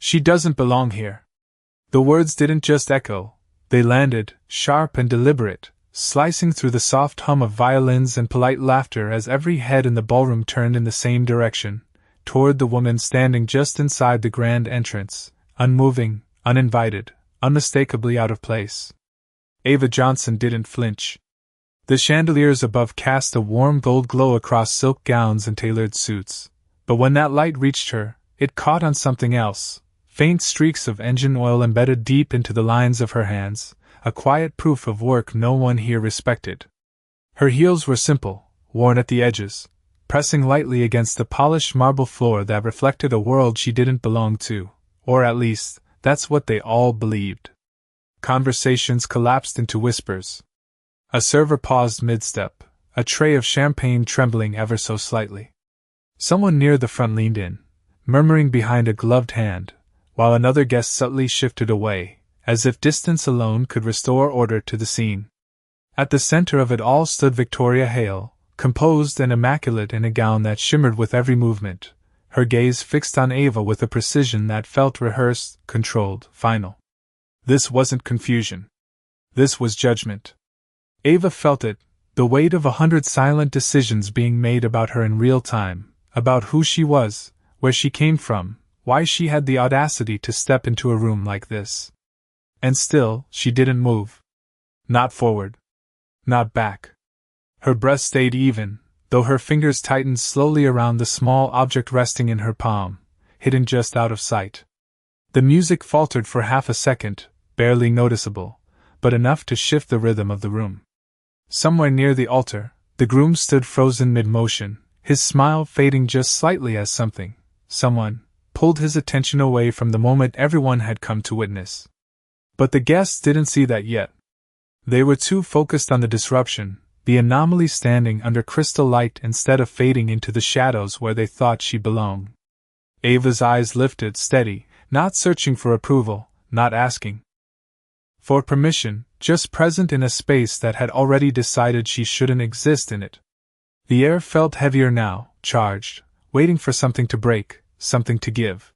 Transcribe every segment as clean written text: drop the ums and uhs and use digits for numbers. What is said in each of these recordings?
She doesn't belong here. The words didn't just echo, they landed, sharp and deliberate, slicing through the soft hum of violins and polite laughter as every head in the ballroom turned in the same direction, toward the woman standing just inside the grand entrance, unmoving, uninvited, unmistakably out of place. Ava Johnson didn't flinch. The chandeliers above cast a warm gold glow across silk gowns and tailored suits, but when that light reached her, it caught on something else, faint streaks of engine oil embedded deep into the lines of her hands, a quiet proof of work no one here respected. Her heels were simple, worn at the edges, pressing lightly against the polished marble floor that reflected a world she didn't belong to, or at least, that's what they all believed. Conversations collapsed into whispers. A server paused mid-step, a tray of champagne trembling ever so slightly. Someone near the front leaned in, murmuring behind a gloved hand, while another guest subtly shifted away, as if distance alone could restore order to the scene. At the center of it all stood Victoria Hale, composed and immaculate in a gown that shimmered with every movement, her gaze fixed on Ava with a precision that felt rehearsed, controlled, final. This wasn't confusion. This was judgment. Ava felt it, the weight of 100 silent decisions being made about her in real time, about who she was, where she came from, why she had the audacity to step into a room like this. And still, she didn't move. Not forward. Not back. Her breath stayed even, though her fingers tightened slowly around the small object resting in her palm, hidden just out of sight. The music faltered for half a second, barely noticeable, but enough to shift the rhythm of the room. Somewhere near the altar, the groom stood frozen mid-motion, his smile fading just slightly as someone, pulled his attention away from the moment everyone had come to witness. But the guests didn't see that yet. They were too focused on the disruption, the anomaly standing under crystal light instead of fading into the shadows where they thought she belonged. Ava's eyes lifted, steady, not searching for approval, not asking for permission, just present in a space that had already decided she shouldn't exist in it. The air felt heavier now, charged, waiting for something to break, something to give.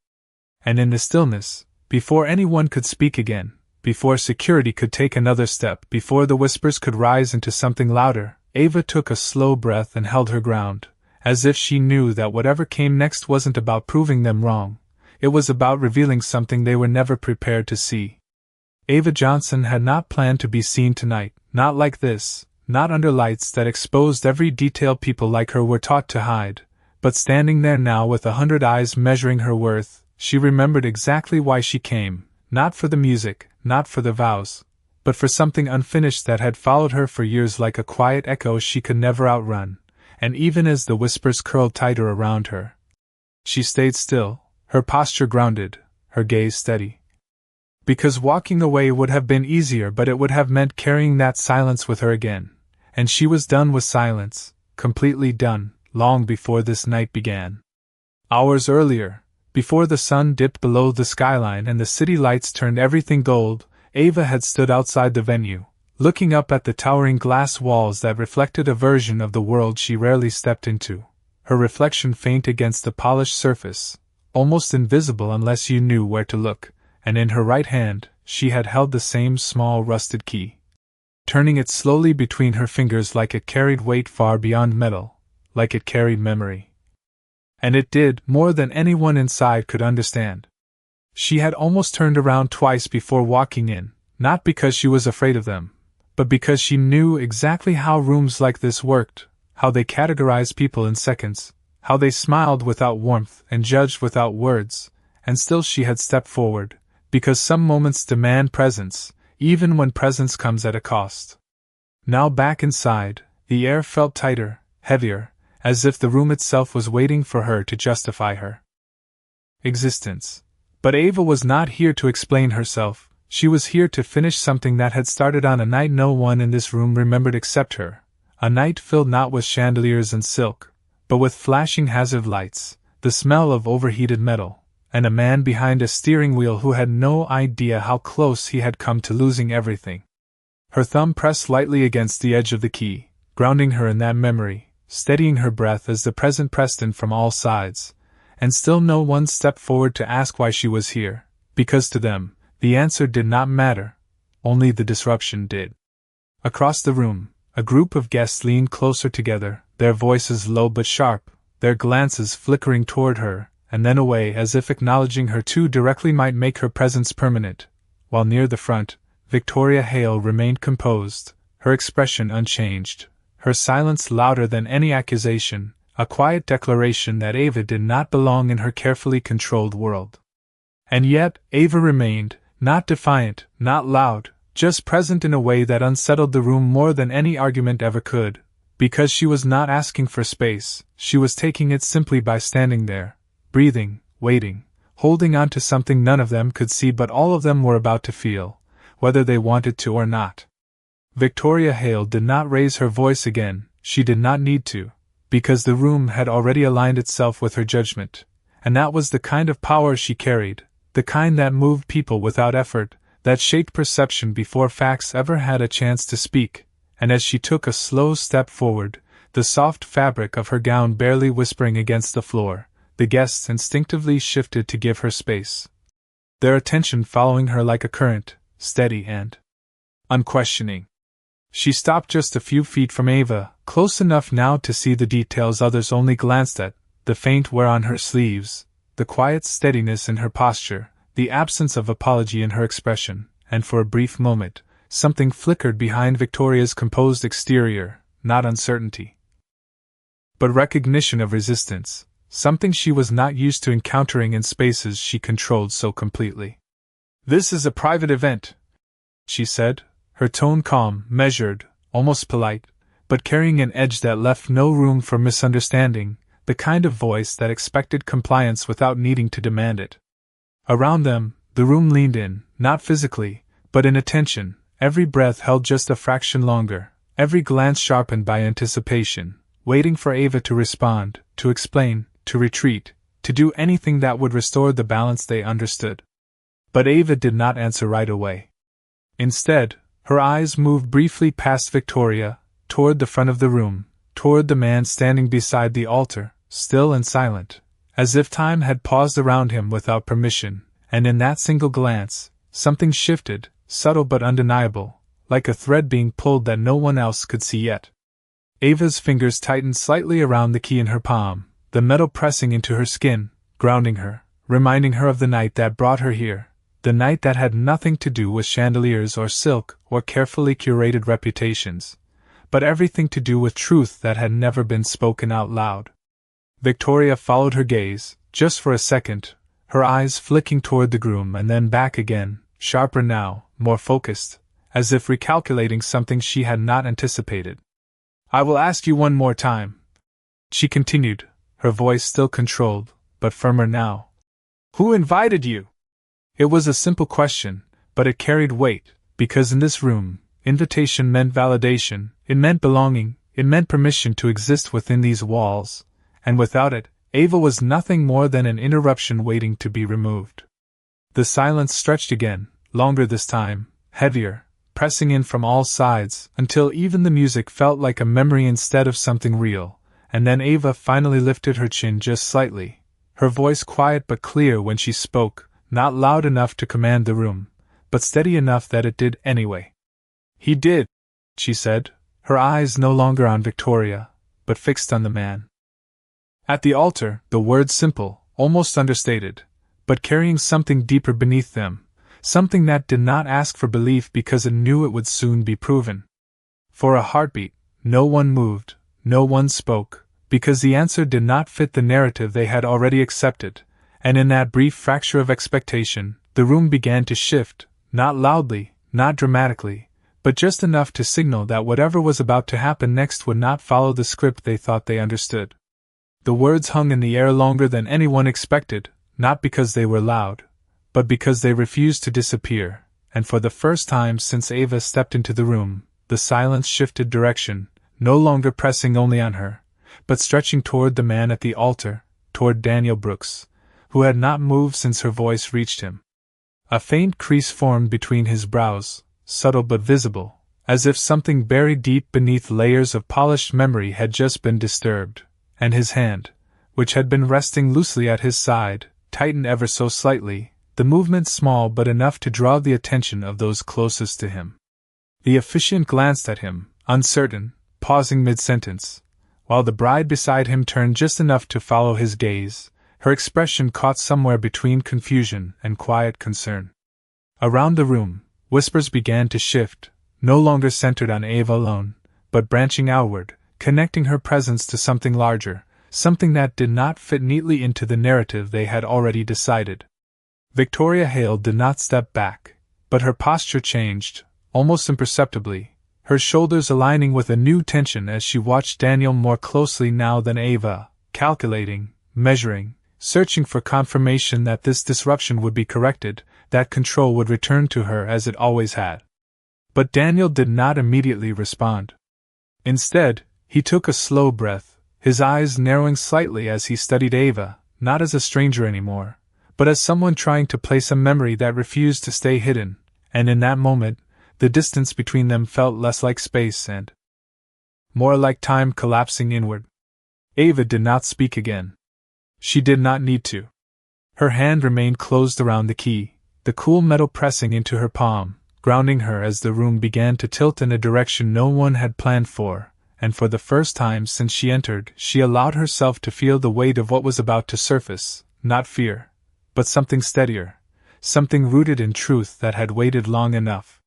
And in the stillness, before anyone could speak again, before security could take another step, before the whispers could rise into something louder, Ava took a slow breath and held her ground, as if she knew that whatever came next wasn't about proving them wrong, it was about revealing something they were never prepared to see. Ava Johnson had not planned to be seen tonight, not like this, not under lights that exposed every detail people like her were taught to hide, but standing there now with 100 eyes measuring her worth, she remembered exactly why she came, not for the music, not for the vows, but for something unfinished that had followed her for years like a quiet echo she could never outrun, and even as the whispers curled tighter around her, she stayed still, her posture grounded, her gaze steady. Because walking away would have been easier, but it would have meant carrying that silence with her again, and she was done with silence, completely done, long before this night began. Hours earlier, before the sun dipped below the skyline and the city lights turned everything gold, Ava had stood outside the venue, looking up at the towering glass walls that reflected a version of the world she rarely stepped into, her reflection faint against the polished surface, almost invisible unless you knew where to look, and in her right hand, she had held the same small rusted key. Turning it slowly between her fingers like it carried weight far beyond metal, like it carried memory. And it did, more than anyone inside could understand. She had almost turned around twice before walking in, not because she was afraid of them, but because she knew exactly how rooms like this worked, how they categorized people in seconds, how they smiled without warmth and judged without words, and still she had stepped forward, because some moments demand presence, even when presence comes at a cost. Now back inside, the air felt tighter, heavier, as if the room itself was waiting for her to justify her existence. But Ava was not here to explain herself, she was here to finish something that had started on a night no one in this room remembered except her, a night filled not with chandeliers and silk, but with flashing hazard lights, the smell of overheated metal, and a man behind a steering wheel who had no idea how close he had come to losing everything. Her thumb pressed lightly against the edge of the key, grounding her in that memory, steadying her breath as the present pressed in from all sides, and still no one stepped forward to ask why she was here, because to them, the answer did not matter, only the disruption did. Across the room, a group of guests leaned closer together, their voices low but sharp, their glances flickering toward her, and then away as if acknowledging her too directly might make her presence permanent, while near the front, Victoria Hale remained composed, her expression unchanged, her silence louder than any accusation, a quiet declaration that Ava did not belong in her carefully controlled world. And yet, Ava remained, not defiant, not loud, just present in a way that unsettled the room more than any argument ever could, because she was not asking for space, she was taking it simply by standing there, breathing, waiting, holding on to something none of them could see but all of them were about to feel, whether they wanted to or not. Victoria Hale did not raise her voice again, she did not need to, because the room had already aligned itself with her judgment, and that was the kind of power she carried, the kind that moved people without effort, that shaped perception before facts ever had a chance to speak, and as she took a slow step forward, the soft fabric of her gown barely whispering against the floor, the guests instinctively shifted to give her space, their attention following her like a current, steady and unquestioning. She stopped just a few feet from Ava, close enough now to see the details others only glanced at, the faint wear on her sleeves, the quiet steadiness in her posture, the absence of apology in her expression, and for a brief moment, something flickered behind Victoria's composed exterior, not uncertainty, but recognition of resistance, something she was not used to encountering in spaces she controlled so completely. "This is a private event," she said, her tone calm, measured, almost polite, but carrying an edge that left no room for misunderstanding, the kind of voice that expected compliance without needing to demand it. Around them, the room leaned in, not physically, but in attention, every breath held just a fraction longer, every glance sharpened by anticipation, waiting for Ava to respond, to explain, to retreat, to do anything that would restore the balance they understood. But Ava did not answer right away. Instead, her eyes moved briefly past Victoria, toward the front of the room, toward the man standing beside the altar, still and silent, as if time had paused around him without permission, and in that single glance, something shifted, subtle but undeniable, like a thread being pulled that no one else could see yet. Ava's fingers tightened slightly around the key in her palm, the metal pressing into her skin, grounding her, reminding her of the night that brought her here, the night that had nothing to do with chandeliers or silk or carefully curated reputations, but everything to do with truth that had never been spoken out loud. Victoria followed her gaze, just for a second, her eyes flicking toward the groom and then back again, sharper now, more focused, as if recalculating something she had not anticipated. "I will ask you one more time," she continued, her voice still controlled, but firmer now. "Who invited you?" It was a simple question, but it carried weight, because in this room, invitation meant validation, it meant belonging, it meant permission to exist within these walls, and without it, Ava was nothing more than an interruption waiting to be removed. The silence stretched again, longer this time, heavier, pressing in from all sides, until even the music felt like a memory instead of something real, and then Ava finally lifted her chin just slightly, her voice quiet but clear when she spoke, not loud enough to command the room, but steady enough that it did anyway. "He did," she said, her eyes no longer on Victoria, but fixed on the man. At the altar, the words simple, almost understated, but carrying something deeper beneath them, something that did not ask for belief because it knew it would soon be proven. For a heartbeat, no one moved, no one spoke, because the answer did not fit the narrative they had already accepted, and in that brief fracture of expectation, the room began to shift, not loudly, not dramatically, but just enough to signal that whatever was about to happen next would not follow the script they thought they understood. The words hung in the air longer than anyone expected, not because they were loud, but because they refused to disappear, and for the first time since Ava stepped into the room, the silence shifted direction, no longer pressing only on her, but stretching toward the man at the altar, toward Daniel Brooks, who had not moved since her voice reached him. A faint crease formed between his brows, subtle but visible, as if something buried deep beneath layers of polished memory had just been disturbed, and his hand, which had been resting loosely at his side, tightened ever so slightly, the movement small but enough to draw the attention of those closest to him. The officiant glanced at him, uncertain, pausing mid-sentence, while the bride beside him turned just enough to follow his gaze, her expression caught somewhere between confusion and quiet concern. Around the room, whispers began to shift, no longer centered on Ava alone, but branching outward, connecting her presence to something larger, something that did not fit neatly into the narrative they had already decided. Victoria Hale did not step back, but her posture changed, almost imperceptibly, her shoulders aligning with a new tension as she watched Daniel more closely now than Ava, calculating, measuring, searching for confirmation that this disruption would be corrected, that control would return to her as it always had. But Daniel did not immediately respond. Instead, he took a slow breath, his eyes narrowing slightly as he studied Ava, not as a stranger anymore, but as someone trying to place a memory that refused to stay hidden, and in that moment, the distance between them felt less like space and more like time collapsing inward. Ava did not speak again. She did not need to. Her hand remained closed around the key, the cool metal pressing into her palm, grounding her as the room began to tilt in a direction no one had planned for, and for the first time since she entered, she allowed herself to feel the weight of what was about to surface, not fear, but something steadier, something rooted in truth that had waited long enough.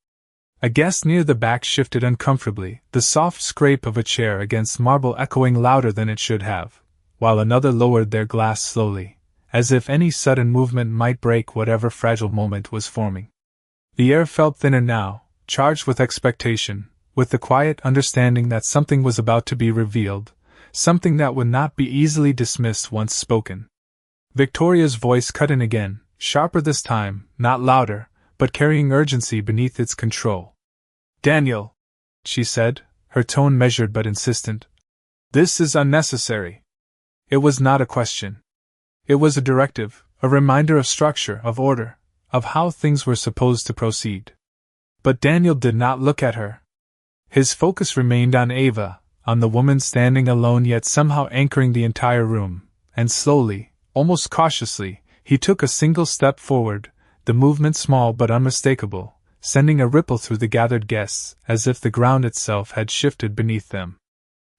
A guest near the back shifted uncomfortably, the soft scrape of a chair against marble echoing louder than it should have, while another lowered their glass slowly, as if any sudden movement might break whatever fragile moment was forming. The air felt thinner now, charged with expectation, with the quiet understanding that something was about to be revealed, something that would not be easily dismissed once spoken. Victoria's voice cut in again, sharper this time, not louder, but carrying urgency beneath its control. "Daniel," she said, her tone measured but insistent. "This is unnecessary." It was not a question. It was a directive, a reminder of structure, of order, of how things were supposed to proceed. But Daniel did not look at her. His focus remained on Ava, on the woman standing alone yet somehow anchoring the entire room, and slowly, almost cautiously, he took a single step forward, the movement small but unmistakable, sending a ripple through the gathered guests, as if the ground itself had shifted beneath them.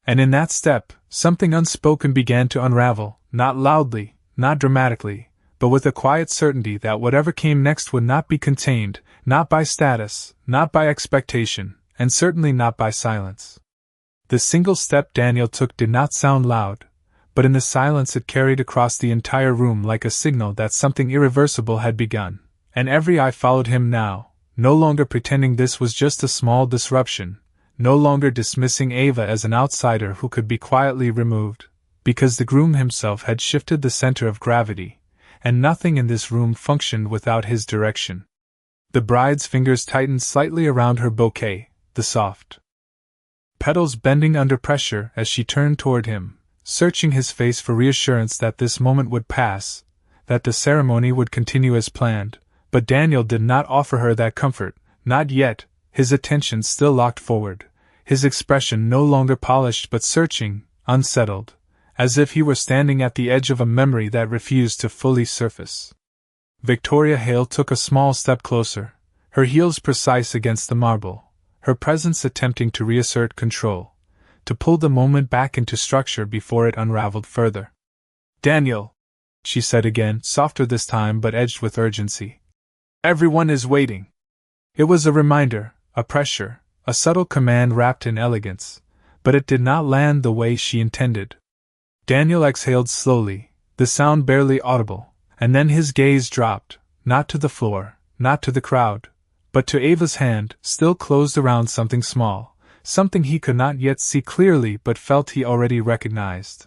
And in that step, something unspoken began to unravel, not loudly, not dramatically, but with a quiet certainty that whatever came next would not be contained, not by status, not by expectation, and certainly not by silence. The single step Daniel took did not sound loud, but in the silence it carried across the entire room like a signal that something irreversible had begun, and every eye followed him now, no longer pretending this was just a small disruption, no longer dismissing Ava as an outsider who could be quietly removed, because the groom himself had shifted the center of gravity, and nothing in this room functioned without his direction. The bride's fingers tightened slightly around her bouquet, the soft petals bending under pressure as she turned toward him, searching his face for reassurance that this moment would pass, that the ceremony would continue as planned. But Daniel did not offer her that comfort, not yet, his attention still locked forward, his expression no longer polished but searching, unsettled, as if he were standing at the edge of a memory that refused to fully surface. Victoria Hale took a small step closer, her heels precise against the marble, her presence attempting to reassert control, to pull the moment back into structure before it unraveled further. "Daniel," she said again, softer this time but edged with urgency. "Everyone is waiting." It was a reminder, a pressure, a subtle command wrapped in elegance, but it did not land the way she intended. Daniel exhaled slowly, the sound barely audible, and then his gaze dropped, not to the floor, not to the crowd, but to Ava's hand, still closed around something small, something he could not yet see clearly but felt he already recognized.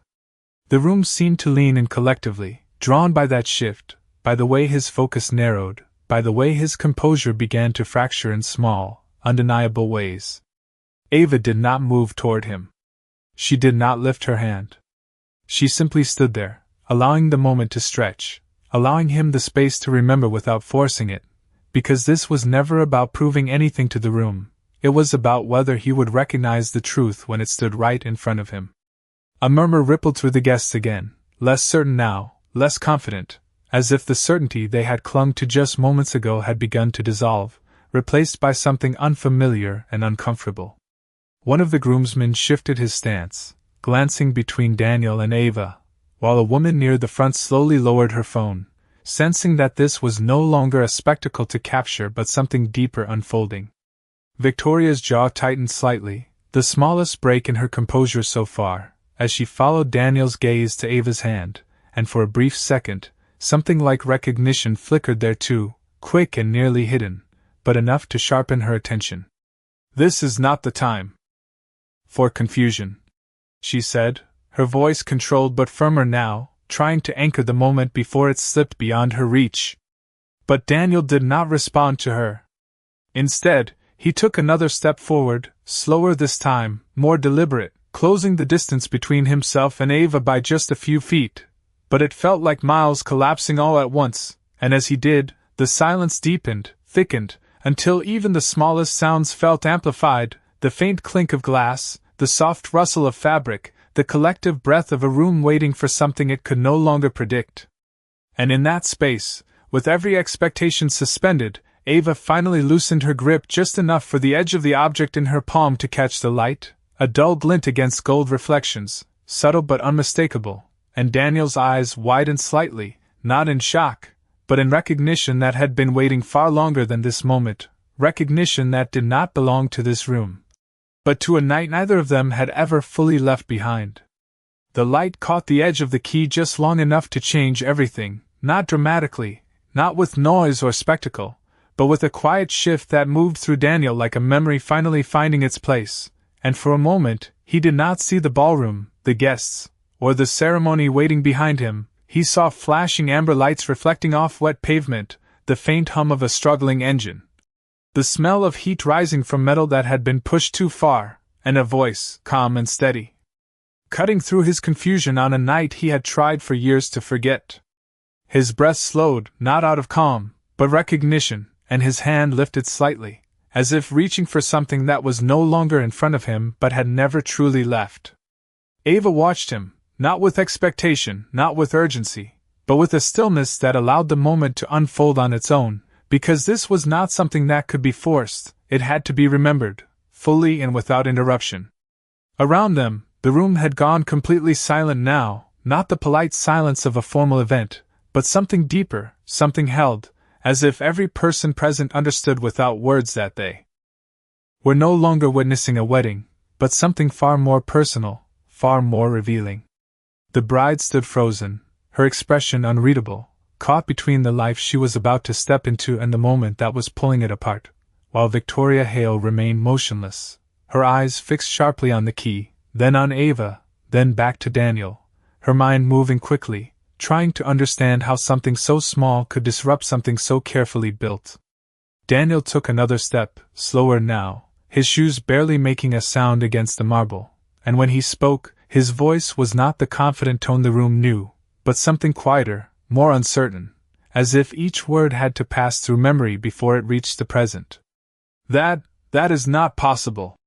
The room seemed to lean in collectively, drawn by that shift, by the way his focus narrowed, by the way his composure began to fracture in small, undeniable ways. Ava did not move toward him. She did not lift her hand. She simply stood there, allowing the moment to stretch, allowing him the space to remember without forcing it, because this was never about proving anything to the room, it was about whether he would recognize the truth when it stood right in front of him. A murmur rippled through the guests again, less certain now, less confident, as if the certainty they had clung to just moments ago had begun to dissolve, replaced by something unfamiliar and uncomfortable. One of the groomsmen shifted his stance, glancing between Daniel and Ava, while a woman near the front slowly lowered her phone, sensing that this was no longer a spectacle to capture but something deeper unfolding. Victoria's jaw tightened slightly, the smallest break in her composure so far, as she followed Daniel's gaze to Ava's hand, and for a brief second, something like recognition flickered there too, quick and nearly hidden, but enough to sharpen her attention. "This is not the time for confusion," she said, her voice controlled but firmer now, trying to anchor the moment before it slipped beyond her reach. But Daniel did not respond to her. Instead, he took another step forward, slower this time, more deliberate, closing the distance between himself and Ava by just a few feet. But it felt like miles collapsing all at once, and as he did, the silence deepened, thickened, until even the smallest sounds felt amplified, the faint clink of glass, the soft rustle of fabric, the collective breath of a room waiting for something it could no longer predict. And in that space, with every expectation suspended, Ava finally loosened her grip just enough for the edge of the object in her palm to catch the light, a dull glint against gold reflections, subtle but unmistakable, and Daniel's eyes widened slightly, not in shock, but in recognition that had been waiting far longer than this moment, recognition that did not belong to this room, but to a night neither of them had ever fully left behind. The light caught the edge of the key just long enough to change everything, not dramatically, not with noise or spectacle, but with a quiet shift that moved through Daniel like a memory finally finding its place, and for a moment, he did not see the ballroom, the guests, or the ceremony waiting behind him. He saw flashing amber lights reflecting off wet pavement, the faint hum of a struggling engine, the smell of heat rising from metal that had been pushed too far, and a voice, calm and steady, cutting through his confusion on a night he had tried for years to forget. His breath slowed, not out of calm, but recognition, and his hand lifted slightly, as if reaching for something that was no longer in front of him but had never truly left. Ava watched him, not with expectation, not with urgency, but with a stillness that allowed the moment to unfold on its own, because this was not something that could be forced, it had to be remembered, fully and without interruption. Around them, the room had gone completely silent now, not the polite silence of a formal event, but something deeper, something held, as if every person present understood without words that they were no longer witnessing a wedding, but something far more personal, far more revealing. The bride stood frozen, her expression unreadable, caught between the life she was about to step into and the moment that was pulling it apart, while Victoria Hale remained motionless, her eyes fixed sharply on the key, then on Ava, then back to Daniel, her mind moving quickly, trying to understand how something so small could disrupt something so carefully built. Daniel took another step, slower now, his shoes barely making a sound against the marble, and when he spoke, his voice was not the confident tone the room knew, but something quieter, more uncertain, as if each word had to pass through memory before it reached the present. That is not possible,"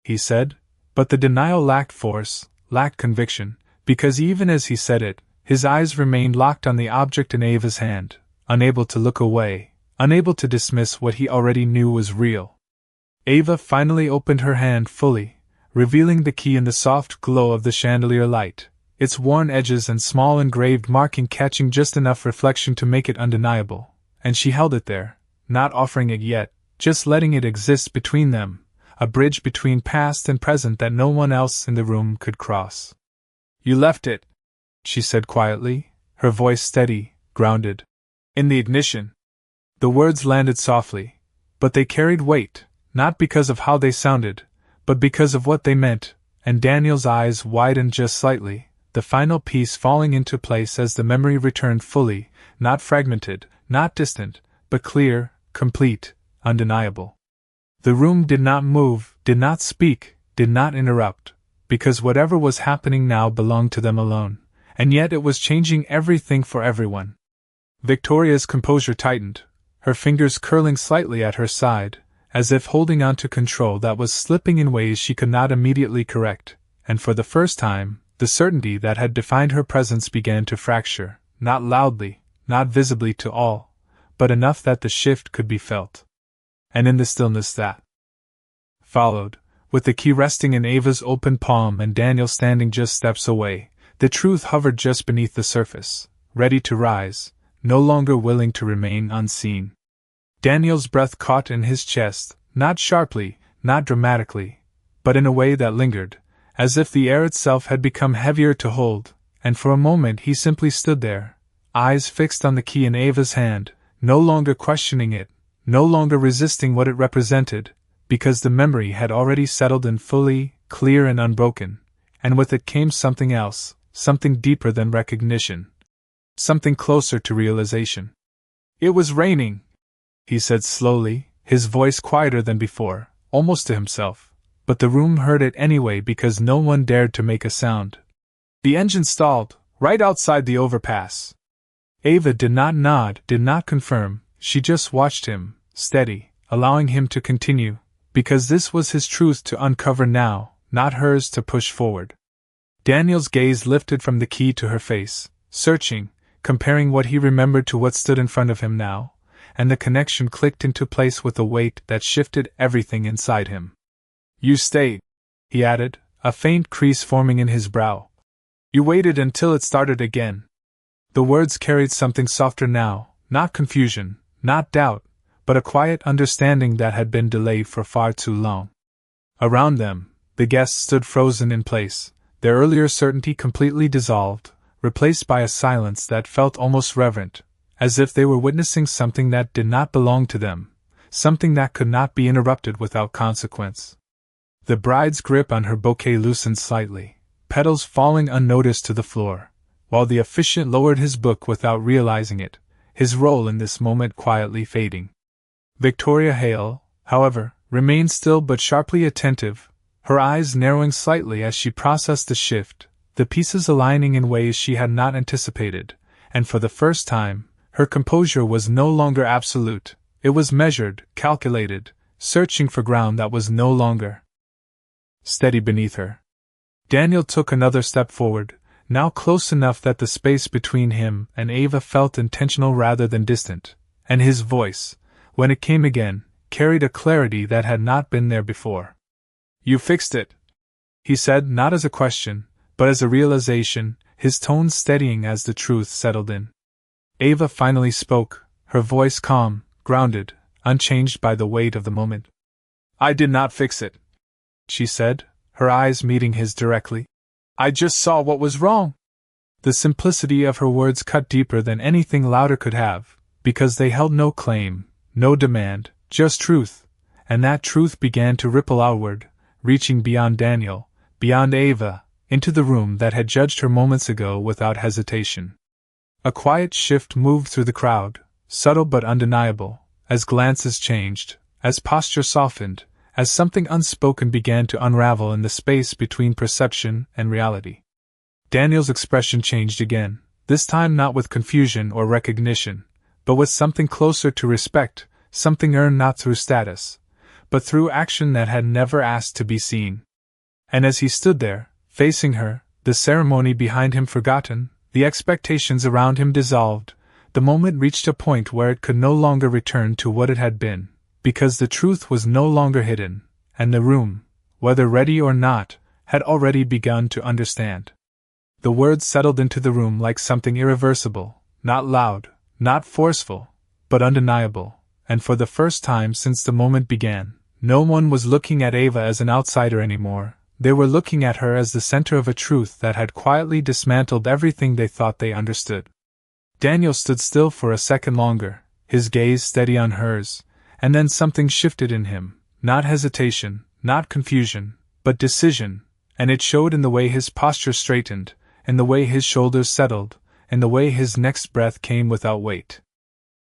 he said, but the denial lacked force, lacked conviction, because even as he said it, his eyes remained locked on the object in Ava's hand, unable to look away, unable to dismiss what he already knew was real. Ava finally opened her hand fully, revealing the key in the soft glow of the chandelier light, its worn edges and small engraved marking catching just enough reflection to make it undeniable, and she held it there, not offering it yet, just letting it exist between them, a bridge between past and present that no one else in the room could cross. "You left it," she said quietly, her voice steady, grounded, "in the ignition." The words landed softly, but they carried weight, not because of how they sounded, but because of what they meant, and Daniel's eyes widened just slightly, the final piece falling into place as the memory returned fully, not fragmented, not distant, but clear, complete, undeniable. The room did not move, did not speak, did not interrupt, because whatever was happening now belonged to them alone, and yet it was changing everything for everyone. Victoria's composure tightened, her fingers curling slightly at her side, as if holding on to control that was slipping in ways she could not immediately correct, and for the first time, The certainty that had defined her presence began to fracture, not loudly, not visibly to all, but enough that the shift could be felt. And in the stillness that followed, with the key resting in Ava's open palm and Daniel standing just steps away, the truth hovered just beneath the surface, ready to rise, no longer willing to remain unseen. Daniel's breath caught in his chest, not sharply, not dramatically, but in a way that lingered, as if the air itself had become heavier to hold, and for a moment he simply stood there, eyes fixed on the key in Ava's hand, no longer questioning it, no longer resisting what it represented, because the memory had already settled in fully, clear and unbroken, and with it came something else, something deeper than recognition. Something closer to realization. "It was raining," he said slowly, his voice quieter than before, almost to himself, but the room heard it anyway because no one dared to make a sound. "The engine stalled, right outside the overpass." Ava did not nod, did not confirm, she just watched him, steady, allowing him to continue, because this was his truth to uncover now, not hers to push forward. Daniel's gaze lifted from the key to her face, searching, comparing what he remembered to what stood in front of him now, and the connection clicked into place with a weight that shifted everything inside him. "You stayed," he added, a faint crease forming in his brow. "You waited until it started again." The words carried something softer now, not confusion, not doubt, but a quiet understanding that had been delayed for far too long. Around them, the guests stood frozen in place, their earlier certainty completely dissolved, replaced by a silence that felt almost reverent, as if they were witnessing something that did not belong to them, something that could not be interrupted without consequence. The bride's grip on her bouquet loosened slightly, petals falling unnoticed to the floor, while the officiant lowered his book without realizing it, his role in this moment quietly fading. Victoria Hale, however, remained still but sharply attentive, her eyes narrowing slightly as she processed the shift, the pieces aligning in ways she had not anticipated, and for the first time, her composure was no longer absolute, it was measured, calculated, searching for ground that was no longer steady beneath her. Daniel took another step forward, now close enough that the space between him and Ava felt intentional rather than distant, and his voice, when it came again, carried a clarity that had not been there before. "You fixed it," he said, not as a question, but as a realization, his tone steadying as the truth settled in. Ava finally spoke, her voice calm, grounded, unchanged by the weight of the moment. "I did not fix it," she said, her eyes meeting his directly. "I just saw what was wrong." The simplicity of her words cut deeper than anything louder could have, because they held no claim, no demand, just truth, and that truth began to ripple outward, reaching beyond Daniel, beyond Ava, into the room that had judged her moments ago without hesitation. A quiet shift moved through the crowd, subtle but undeniable, as glances changed, as posture softened, as something unspoken began to unravel in the space between perception and reality. Daniel's expression changed again, this time not with confusion or recognition, but with something closer to respect, something earned not through status, but through action that had never asked to be seen. And as he stood there, facing her, the ceremony behind him forgotten, the expectations around him dissolved, the moment reached a point where it could no longer return to what it had been, because the truth was no longer hidden, and the room, whether ready or not, had already begun to understand. The words settled into the room like something irreversible, not loud, not forceful, but undeniable, and for the first time since the moment began, no one was looking at Ava as an outsider anymore. They were looking at her as the center of a truth that had quietly dismantled everything they thought they understood. Daniel stood still for a second longer, his gaze steady on hers, and then something shifted in him, not hesitation, not confusion, but decision, and it showed in the way his posture straightened, in the way his shoulders settled, in the way his next breath came without weight.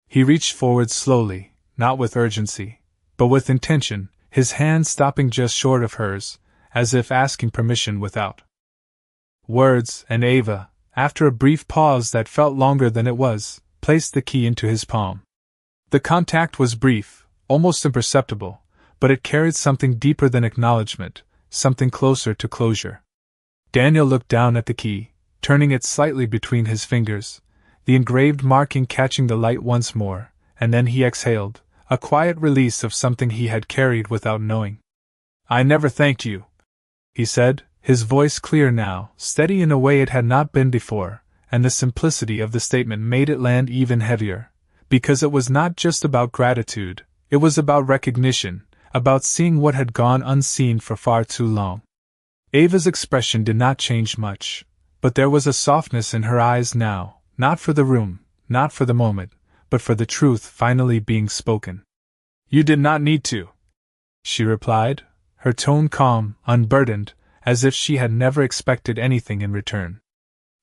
He reached forward slowly, not with urgency, but with intention, his hand stopping just short of hers, as if asking permission without words, and Ava, after a brief pause that felt longer than it was, placed the key into his palm. The contact was brief, almost imperceptible, but it carried something deeper than acknowledgement, something closer to closure. Daniel looked down at the key, turning it slightly between his fingers, the engraved marking catching the light once more, and then he exhaled, a quiet release of something he had carried without knowing. "I never thanked you," he said, his voice clear now, steady in a way it had not been before, and the simplicity of the statement made it land even heavier, because it was not just about gratitude, it was about recognition, about seeing what had gone unseen for far too long. Ava's expression did not change much, but there was a softness in her eyes now, not for the room, not for the moment, but for the truth finally being spoken. "You did not need to," she replied, her tone calm, unburdened, as if she had never expected anything in return.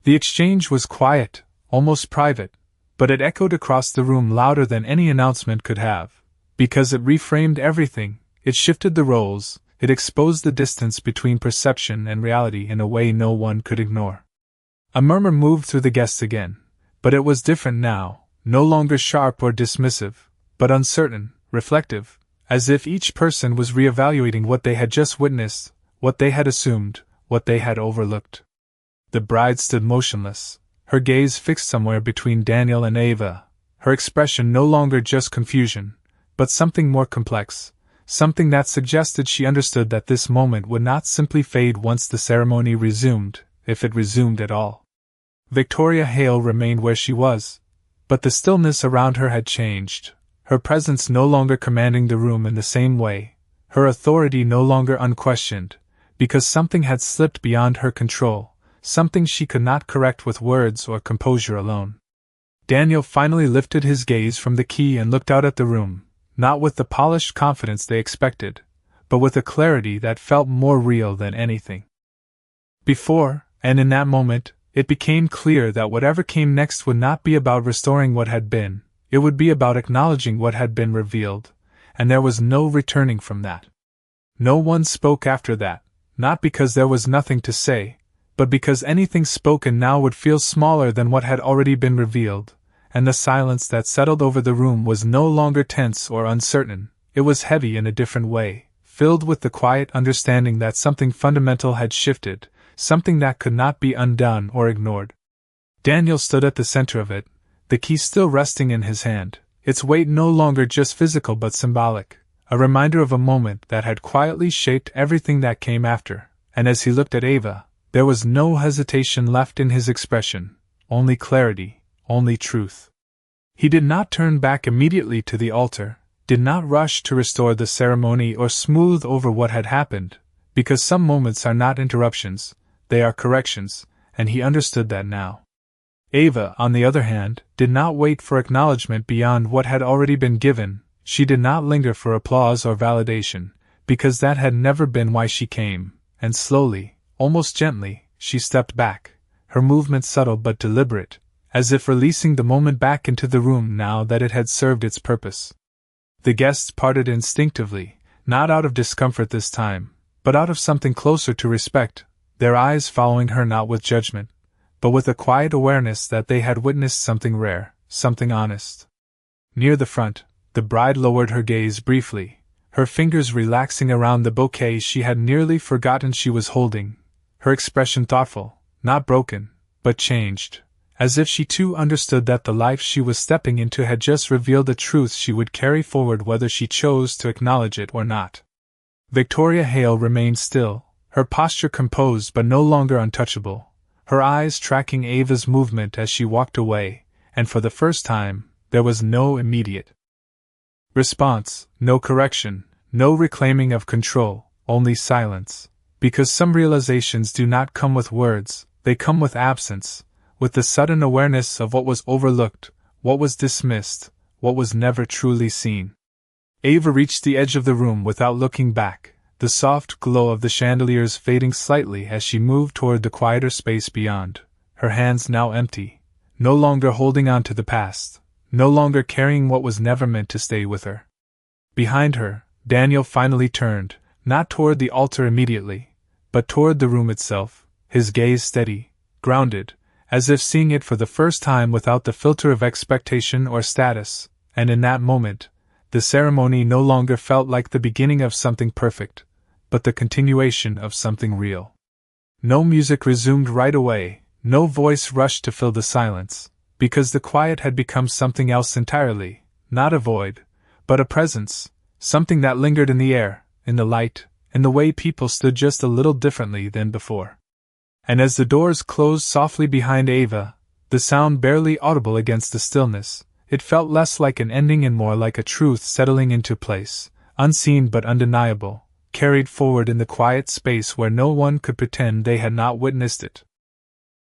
The exchange was quiet, almost private, but it echoed across the room louder than any announcement could have, because it reframed everything, it shifted the roles, it exposed the distance between perception and reality in a way no one could ignore. A murmur moved through the guests again, but it was different now, no longer sharp or dismissive, but uncertain, reflective, as if each person was reevaluating what they had just witnessed, what they had assumed, what they had overlooked. The bride stood motionless, her gaze fixed somewhere between Daniel and Ava, her expression no longer just confusion, but something more complex, something that suggested she understood that this moment would not simply fade once the ceremony resumed, if it resumed at all. Victoria Hale remained where she was, but the stillness around her had changed, her presence no longer commanding the room in the same way, her authority no longer unquestioned, because something had slipped beyond her control, something she could not correct with words or composure alone. Daniel finally lifted his gaze from the key and looked out at the room, not with the polished confidence they expected, but with a clarity that felt more real than anything before, and in that moment, it became clear that whatever came next would not be about restoring what had been, it would be about acknowledging what had been revealed, and there was no returning from that. No one spoke after that, not because there was nothing to say, but because anything spoken now would feel smaller than what had already been revealed, and the silence that settled over the room was no longer tense or uncertain, it was heavy in a different way, filled with the quiet understanding that something fundamental had shifted, something that could not be undone or ignored. Daniel stood at the center of it, the key still resting in his hand, its weight no longer just physical but symbolic, a reminder of a moment that had quietly shaped everything that came after, and as he looked at Ava, there was no hesitation left in his expression, only clarity, only truth. He did not turn back immediately to the altar, did not rush to restore the ceremony or smooth over what had happened, because some moments are not interruptions, they are corrections, and he understood that now. Ava, on the other hand, did not wait for acknowledgement beyond what had already been given, she did not linger for applause or validation, because that had never been why she came, and slowly, almost gently, she stepped back, her movement subtle but deliberate, as if releasing the moment back into the room now that it had served its purpose. The guests parted instinctively, not out of discomfort this time, but out of something closer to respect, their eyes following her not with judgment, but with a quiet awareness that they had witnessed something rare, something honest. Near the front, the bride lowered her gaze briefly, her fingers relaxing around the bouquet she had nearly forgotten she was holding, her expression thoughtful, not broken, but changed, as if she too understood that the life she was stepping into had just revealed a truth she would carry forward whether she chose to acknowledge it or not. Victoria Hale remained still, her posture composed but no longer untouchable, her eyes tracking Ava's movement as she walked away, and for the first time, there was no immediate response, no correction, no reclaiming of control, only silence, because some realizations do not come with words, they come with absence, with the sudden awareness of what was overlooked, what was dismissed, what was never truly seen. Ava reached the edge of the room without looking back, the soft glow of the chandeliers fading slightly as she moved toward the quieter space beyond, her hands now empty, no longer holding on to the past, no longer carrying what was never meant to stay with her. Behind her, Daniel finally turned, not toward the altar immediately, but toward the room itself, his gaze steady, grounded, as if seeing it for the first time without the filter of expectation or status, and in that moment, the ceremony no longer felt like the beginning of something perfect, but the continuation of something real. No music resumed right away, no voice rushed to fill the silence, because the quiet had become something else entirely, not a void, but a presence, something that lingered in the air, in the light, in the way people stood just a little differently than before. And as the doors closed softly behind Ava, the sound barely audible against the stillness, it felt less like an ending and more like a truth settling into place, unseen but undeniable, carried forward in the quiet space where no one could pretend they had not witnessed it.